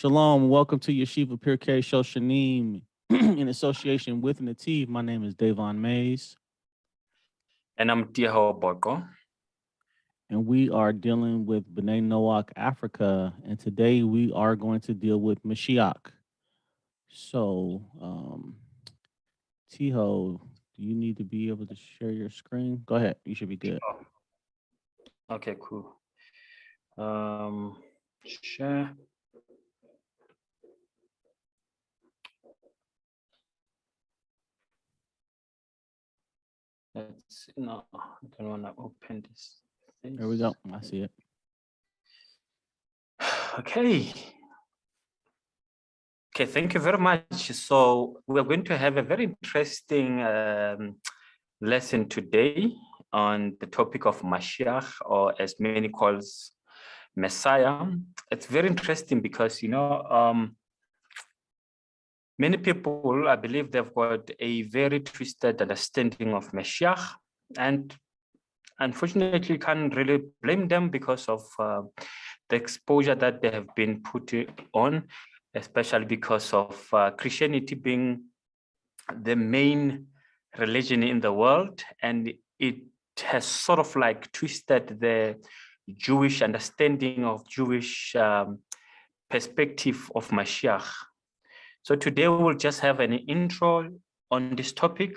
Shalom, welcome to Yeshiva Pirkei Shoshanim in association with Nativ. My name is Davon Mays. And I'm Tiaho Boko. And we are dealing with Bnei Noach, Africa. And today we are going to deal with Moshiach. So, Tiho, do you need to be able to share your screen? Go ahead, you should be good. Okay, cool. Share. No, I don't want to open this. There we go. I see it. Okay. Okay, thank you very much. So we're going to have a very interesting lesson today on the topic of Moshiach, or as many calls Messiah. It's very interesting because, many people, I believe they've got a very twisted understanding of Moshiach, and unfortunately, you can't really blame them because of the exposure that they have been put on, especially because of Christianity being the main religion in the world, and it has sort of like twisted the Jewish understanding of Jewish perspective of Mashiach. So today we'll just have an intro on this topic,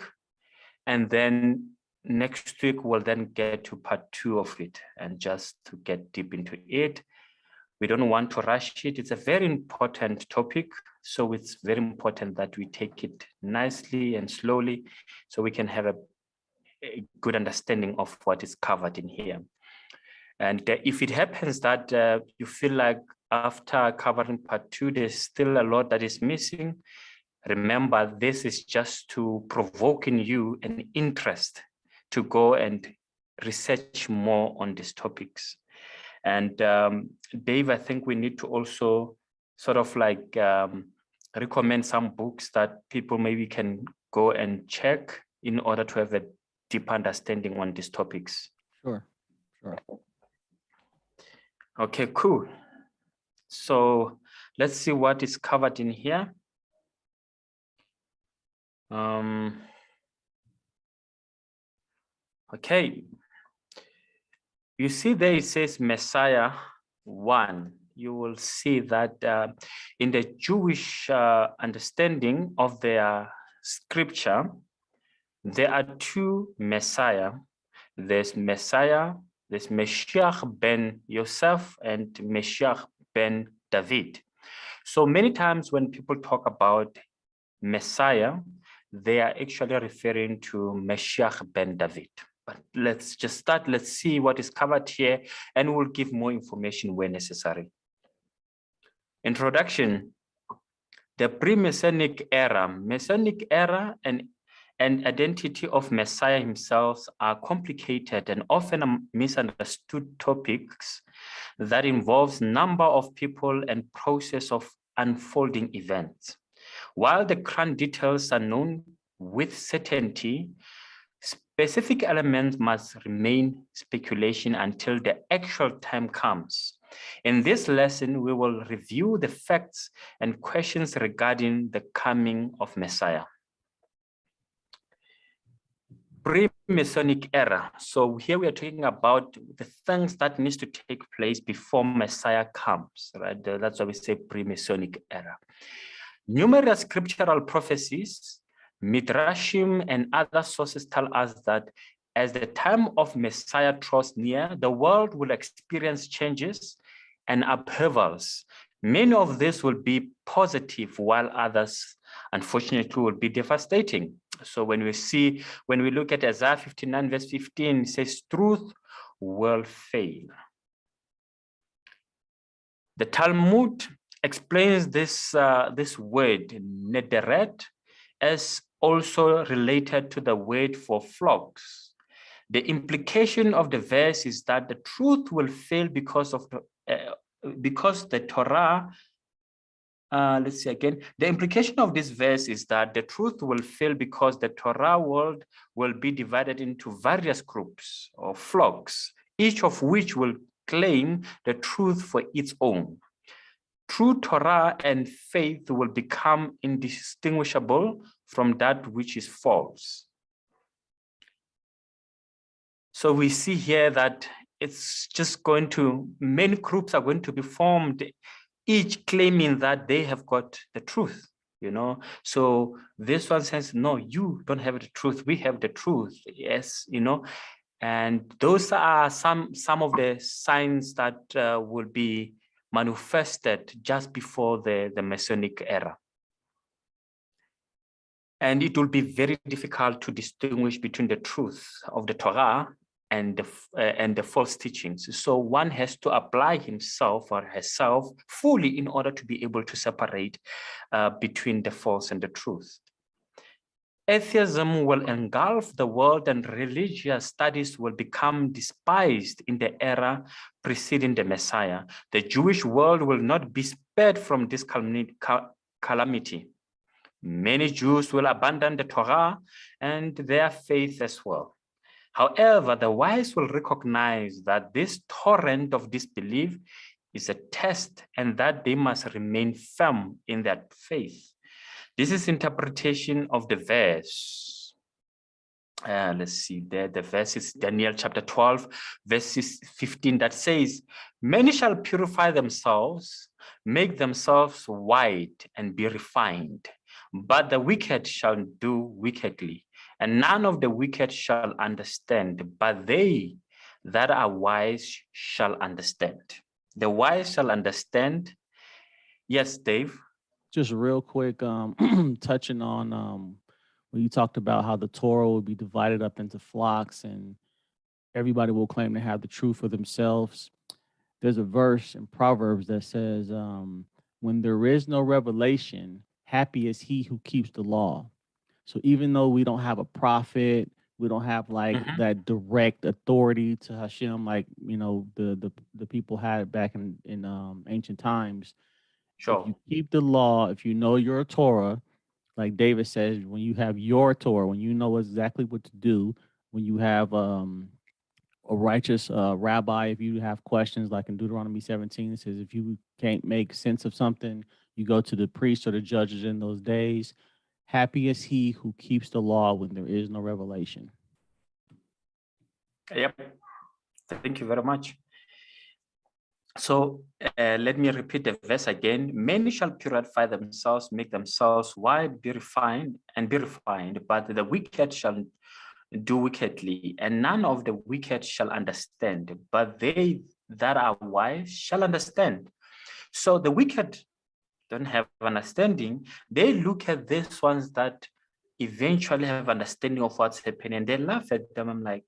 and then next week we'll then get to part 2 of it, and just to get deep into it. We don't want to rush it. It's a very important topic, so it's very important that we take it nicely and slowly so we can have a good understanding of what is covered in here. And if it happens that you feel like after covering part 2, there's still a lot that is missing, remember, this is just to provoke in you an interest to go and research more on these topics. And Dave, I think we need to also sort of like recommend some books that people maybe can go and check in order to have a deep understanding on these topics. Sure. Okay, cool. So let's see what is covered in here. Okay. You see there it says Messiah 1. You will see that in the Jewish understanding of their scripture, there are 2 Messiah. There's Messiah, there's Moshiach ben Yosef and Moshiach ben David. So many times when people talk about Messiah, they are actually referring to Moshiach ben David. But let's just start. Let's see what is covered here, and we'll give more information where necessary. Introduction. The pre-Messianic era. Messianic era and identity of Messiah himself are complicated and often misunderstood topics that involves number of people and process of unfolding events. While the grand details are known with certainty, specific elements must remain speculation until the actual time comes. In this lesson, we will review the facts and questions regarding the coming of Messiah. Pre-Masonic era. So here we are talking about the things that needs to take place before Messiah comes, right? That's why we say pre-Masonic era. Numerous scriptural prophecies, Midrashim, and other sources tell us that as the time of Messiah draws near, the world will experience changes and upheavals. Many of these will be positive, while others, unfortunately, will be devastating. So when we look at Isaiah 59, verse 15, it says, truth will fail. The Talmud explains this word, nederet, as also related to the word for flocks. The implication of the verse is that the truth will fail because the Torah. Let's see again. The implication of this verse is that the truth will fail because the Torah world will be divided into various groups or flocks, each of which will claim the truth for its own. True Torah and faith will become indistinguishable from that which is false. So we see here that it's just going to, many groups are going to be formed, each claiming that they have got the truth, you know. So this one says, no, you don't have the truth, we have the truth. Yes, you know. And those are some of the signs that will be manifested just before the Masonic era. And it will be very difficult to distinguish between the truth of the Torah and the false teachings. So one has to apply himself or herself fully in order to be able to separate between the false and the truth. Atheism will engulf the world, and religious studies will become despised in the era preceding the Messiah. The Jewish world will not be spared from this calamity. Many Jews will abandon the Torah and their faith as well. However, the wise will recognize that this torrent of disbelief is a test and that they must remain firm in their faith. This is interpretation of the verse. Let's see there. The verse is Daniel chapter 12, verse 15, that says, many shall purify themselves, make themselves white and be refined, but the wicked shall do wickedly, and none of the wicked shall understand, but they that are wise shall understand. The wise shall understand. Yes, Dave? Just real quick, touching on when you talked about how the Torah will be divided up into flocks and everybody will claim to have the truth for themselves. There's a verse in Proverbs that says, when there is no revelation, happy is he who keeps the law. So even though we don't have a prophet, we don't have like that direct authority to Hashem, like, you know, the people had back in ancient times. Sure. If you keep the law, if you know your Torah, like David says, when you have your Torah, when you know exactly what to do, when you have a righteous rabbi, if you have questions, like in Deuteronomy 17, it says, if you can't make sense of something, you go to the priest or the judges in those days. Happy is he who keeps the law when there is no revelation. Yep. Thank you very much. So let me repeat the verse again. Many shall purify themselves, make themselves white, be refined, but the wicked shall do wickedly, and none of the wicked shall understand, but they that are wise shall understand. So the wicked don't have understanding. They look at these ones that eventually have understanding of what's happening, and they laugh at them. I'm like,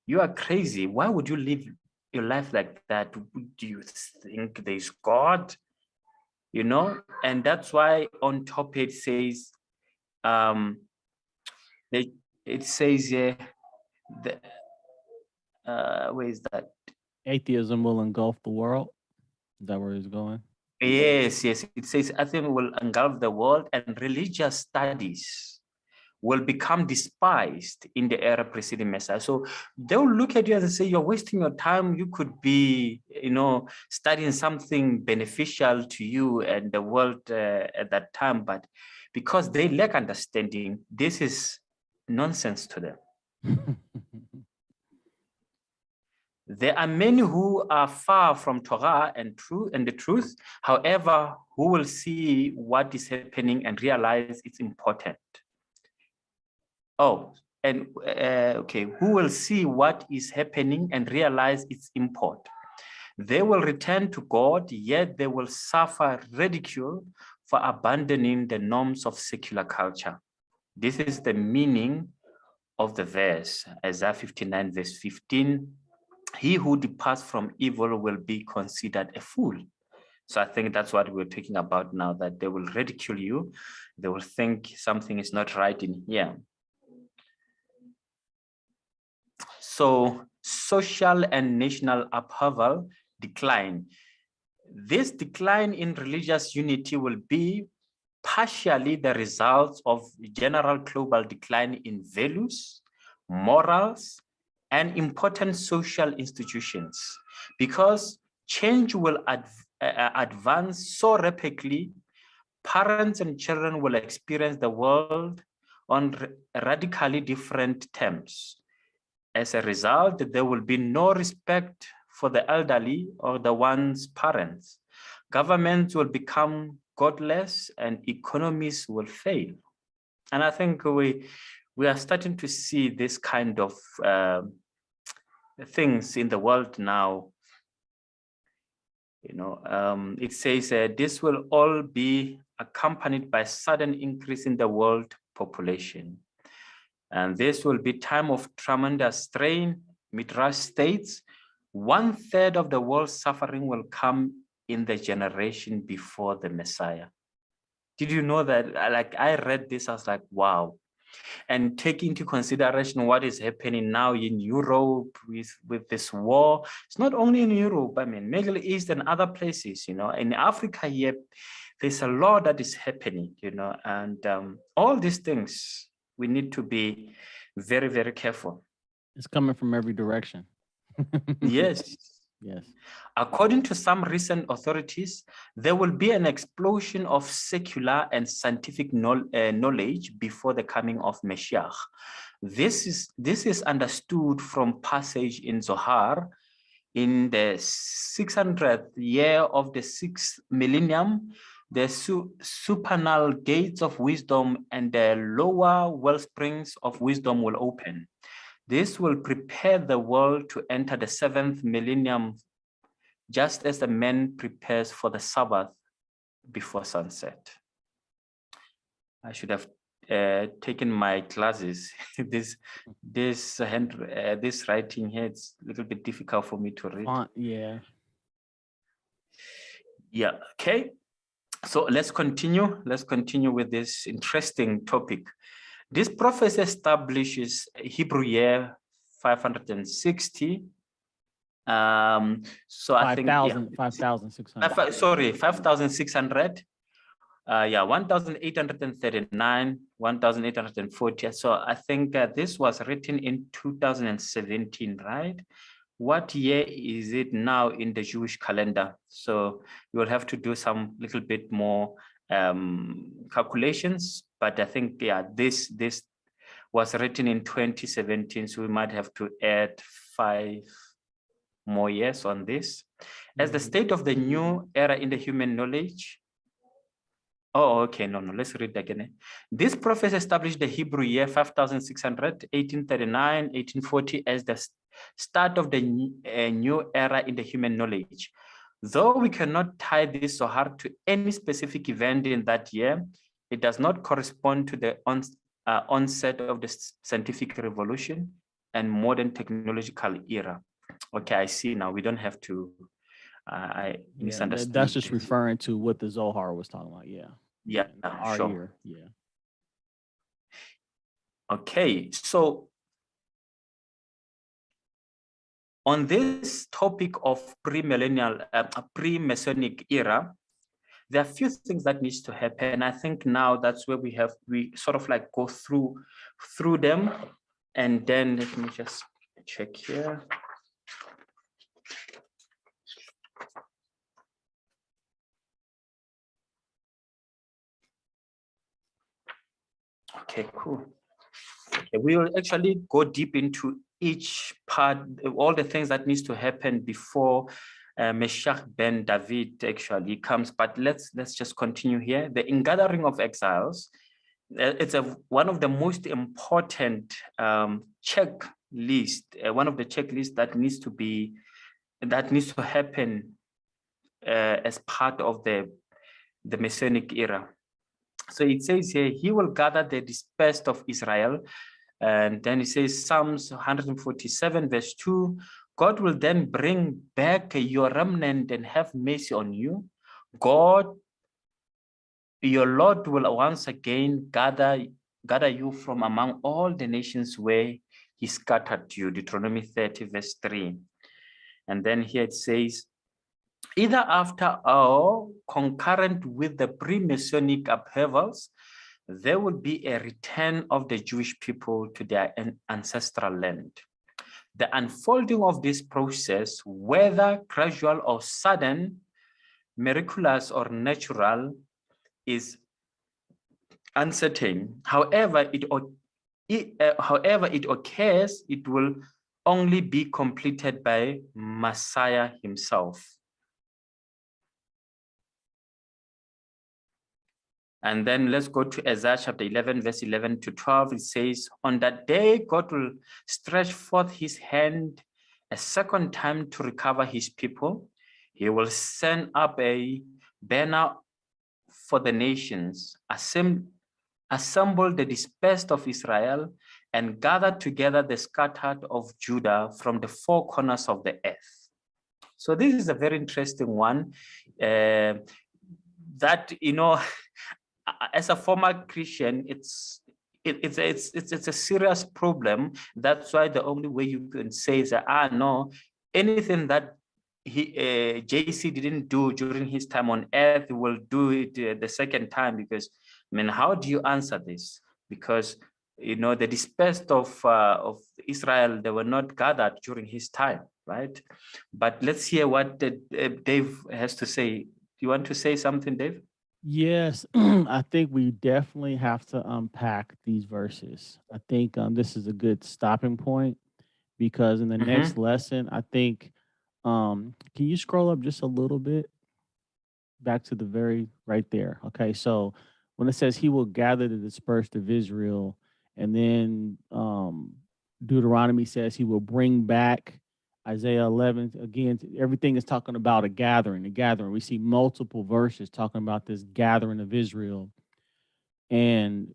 you are crazy. Why would you live your life like that? Do you think there's God? You know, and that's why on top it says, it says here, where is that? Atheism will engulf the world. Is that where he's going? Yes. It says atheism will engulf the world, and religious studies will become despised in the era preceding Messiah. So they'll look at you and say, you're wasting your time. You could be, you know, studying something beneficial to you and the world at that time. But because they lack understanding, this is nonsense to them. There are many who are far from Torah and the truth, however, who will see what is happening and realize it's important. Oh, and okay, who will see what is happening and realize its import. They will return to God, yet they will suffer ridicule for abandoning the norms of secular culture. This is the meaning of the verse, Isaiah 59, verse 15. He who departs from evil will be considered a fool. So I think that's what we're talking about now, that they will ridicule you. They will think something is not right in here. So social and national upheaval decline. This decline in religious unity will be partially the result of general global decline in values, morals, and important social institutions, because change will advance so rapidly, parents and children will experience the world on radically different terms. As a result, there will be no respect for the elderly or the one's parents. Governments will become godless and economies will fail. And I think we are starting to see this kind of things in the world now. It says this will all be accompanied by sudden increase in the world population. And this will be time of tremendous strain. Midrash states, 1/3 of the world's suffering will come in the generation before the Messiah. Did you know that? Like, I read this, I was like, wow. And take into consideration what is happening now in Europe with this war. It's not only in Europe, I mean, Middle East and other places, in Africa here, there's a lot that is happening, and all these things, we need to be very, very careful. It's coming from every direction. Yes. Yes. According to some recent authorities, there will be an explosion of secular and scientific knowledge before the coming of Moshiach. This is understood from passage in Zohar. In the 600th year of the 6th millennium, the supernal gates of wisdom and the lower wellsprings of wisdom will open. This will prepare the world to enter the 7th millennium, just as the man prepares for the Sabbath before sunset. I should have taken my classes. This writing here, it's a little bit difficult for me to read. Yeah. Yeah. Okay. So let's continue. Let's continue with this interesting topic. This prophecy establishes Hebrew year 560. So I think 5,600. Sorry, 5,600. 1,839, 1,840. So I think this was written in 2017, right? What year is it now in the Jewish calendar? So you will have to do some little bit more calculations, but I think, this was written in 2017, so we might have to add 5 more years on this. As the state of the new era in the human knowledge. Oh, okay, no, let's read again. This prophecy established the Hebrew year 5,600, 1839, 1840 as the start of the new era in the human knowledge. Though we cannot tie this Zohar to any specific event in that year, it does not correspond to the onset of the scientific revolution and modern technological era. Okay, I see now. We don't have to. I misunderstood. That's just referring to what the Zohar was talking about. Yeah. Yeah, our sure. year. Yeah. Okay, so on this topic of pre-millennial, pre-Masonic era, there are a few things that needs to happen. I think now that's where we sort of like go through them, and then let me just check here. Okay, cool. Okay, we will actually go deep into each part, all the things that needs to happen before Moshiach ben David actually comes. But let's just continue here. The ingathering of exiles. It's one of the most important checklist. One of the checklists that needs to happen as part of the Masonic era. So it says here, he will gather the dispersed of Israel. And then it says Psalms 147 verse 2, God will then bring back your remnant and have mercy on you. God, your Lord, will once again gather you from among all the nations where he scattered you. Deuteronomy 30 verse 3. And then here it says, either after or concurrent with the pre-Masonic upheavals, there will be a return of the Jewish people to their ancestral land. The unfolding of this process, whether gradual or sudden, miraculous or natural is uncertain. However it occurs, it will only be completed by Messiah himself. And then let's go to Isaiah chapter 11, verse 11 to 12. It says, on that day, God will stretch forth his hand a second time to recover his people. He will send up a banner for the nations, assemble the dispersed of Israel, and gather together the scattered of Judah from the four corners of the earth. So this is a very interesting one. That, you know, as a former Christian, it's a serious problem. That's why the only way you can say is that, no, anything that JC didn't do during his time on earth will do it the second time. Because, I mean, how do you answer this? Because, you know, the dispersed of Israel, they were not gathered during his time, right? But let's hear what Dave has to say. Do you want to say something, Dave? Yes, I think we definitely have to unpack these verses. I think this is a good stopping point because in the next lesson, I think, can you scroll up just a little bit back to the very right there? Okay, so when it says he will gather the dispersed of Israel, and then Deuteronomy says he will bring back Isaiah 11. Again, everything is talking about a gathering, a gathering. We see multiple verses talking about this gathering of Israel. And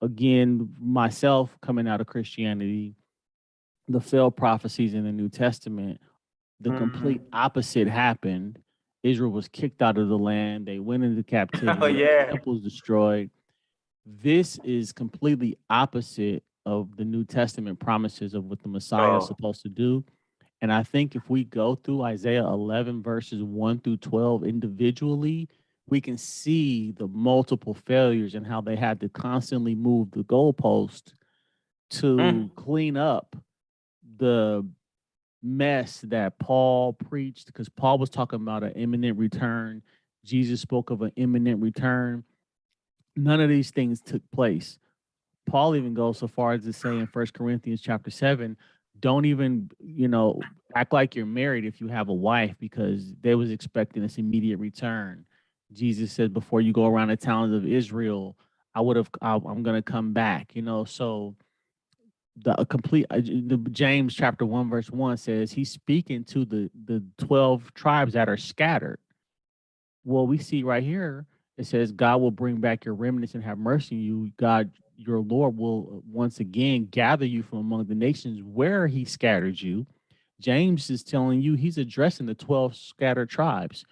again, myself coming out of Christianity, the failed prophecies in the New Testament, the complete opposite happened. Israel was kicked out of the land. They went into captivity. The temple was destroyed. This is completely opposite of the New Testament promises of what the Messiah is supposed to do. And I think if we go through Isaiah 11 verses 1 through 12 individually, we can see the multiple failures and how they had to constantly move the goalpost to clean up the mess that Paul preached, because Paul was talking about an imminent return. Jesus spoke of an imminent return. None of these things took place. Paul even goes so far as to say in 1 Corinthians chapter 7, don't even, act like you're married if you have a wife, because they was expecting this immediate return. Jesus said, before you go around the towns of Israel, I'm going to come back, so the James chapter 1 verse 1 says he's speaking to the 12 tribes that are scattered. Well, we see right here, it says God will bring back your remnants and have mercy on you. God, your Lord, will once again gather you from among the nations where he scattered you. James is telling you he's addressing the 12 scattered tribes.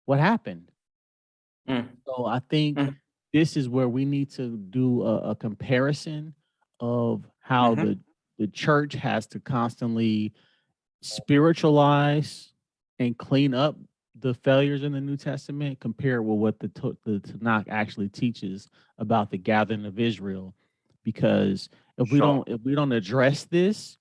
What happened? So I think this is where we need to do a comparison of how the church has to constantly spiritualize and clean up the failures in the New Testament compared with what the Tanakh actually teaches about the gathering of Israel. Because if we don't address this,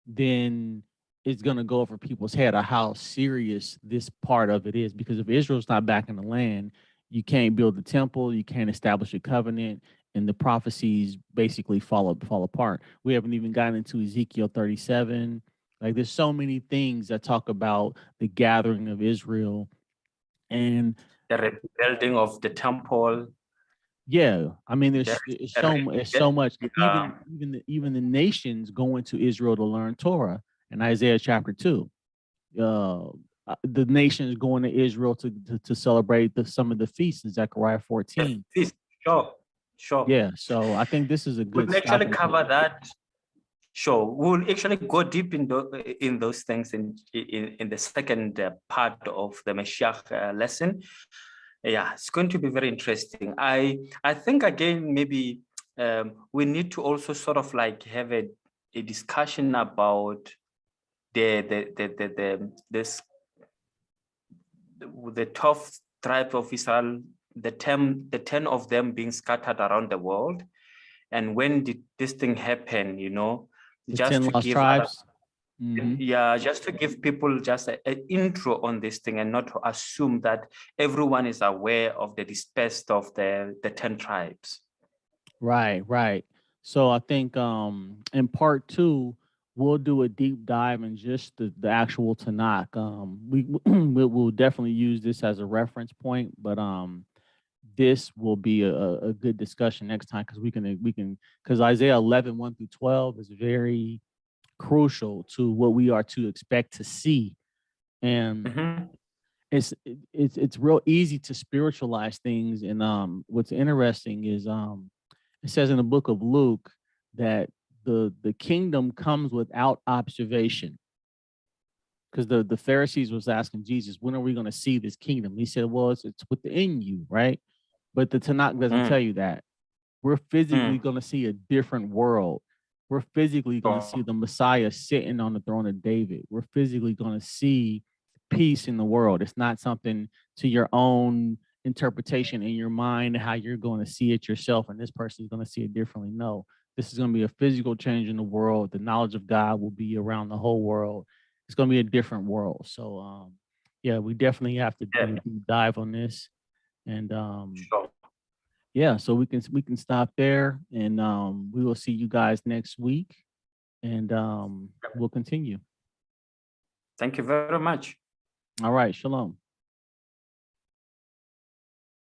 then it's going to go over people's head of how serious this part of it is. Because if Israel's not back in the land, you can't build the temple, you can't establish a covenant, and the prophecies basically fall apart. We haven't even gotten into Ezekiel 37. Like, there's so many things that talk about the gathering of Israel and the rebuilding of the temple. Yeah, I mean, there's so much. Even the nations go into Israel to learn Torah in Isaiah chapter 2. The nations going to Israel to celebrate some of the feasts in Zechariah 14. Feast. Sure. Yeah, so I think this is a good. We'll actually cover that. Sure, we'll actually go deep in those things in the second part of the Moshiach lesson. Yeah, it's going to be very interesting. I think again maybe we need to also sort of like have a discussion about the 12 tribes of Israel, the 10 of them being scattered around the world, and when did this thing happen? The just 10 lost tribes. Yeah, just to give people just an intro on this thing and not to assume that everyone is aware of the dispersed of the 10 tribes. Right, right. So I think in part two we'll do a deep dive in just the actual Tanakh. We'll definitely use this as a reference point, but this will be a good discussion next time because we can because Isaiah 11, 1 through 12 is very crucial to what we are to expect to see. And Mhm. it's real easy to spiritualize things. And what's interesting is it says in the book of Luke that the kingdom comes without observation. Because the Pharisees was asking Jesus, when are we going to see this kingdom? He said, well, it's within you, right? But the Tanakh doesn't tell Mm, you that. We're physically mm, going to see a different world. We're physically going to see sure. the Messiah sitting on the throne of David. We're physically going to see peace in the world. It's not something to your own interpretation in your mind, how you're going to see it yourself, and this person is going to see it differently. No, this is going to be a physical change in the world. The knowledge of God will be around the whole world. It's going to be a different world. So, yeah, we definitely have to do a Yeah, deep dive on this. And sure. yeah, so we can stop there, and we will see you guys next week, and we'll continue. Thank you very much. All right, shalom.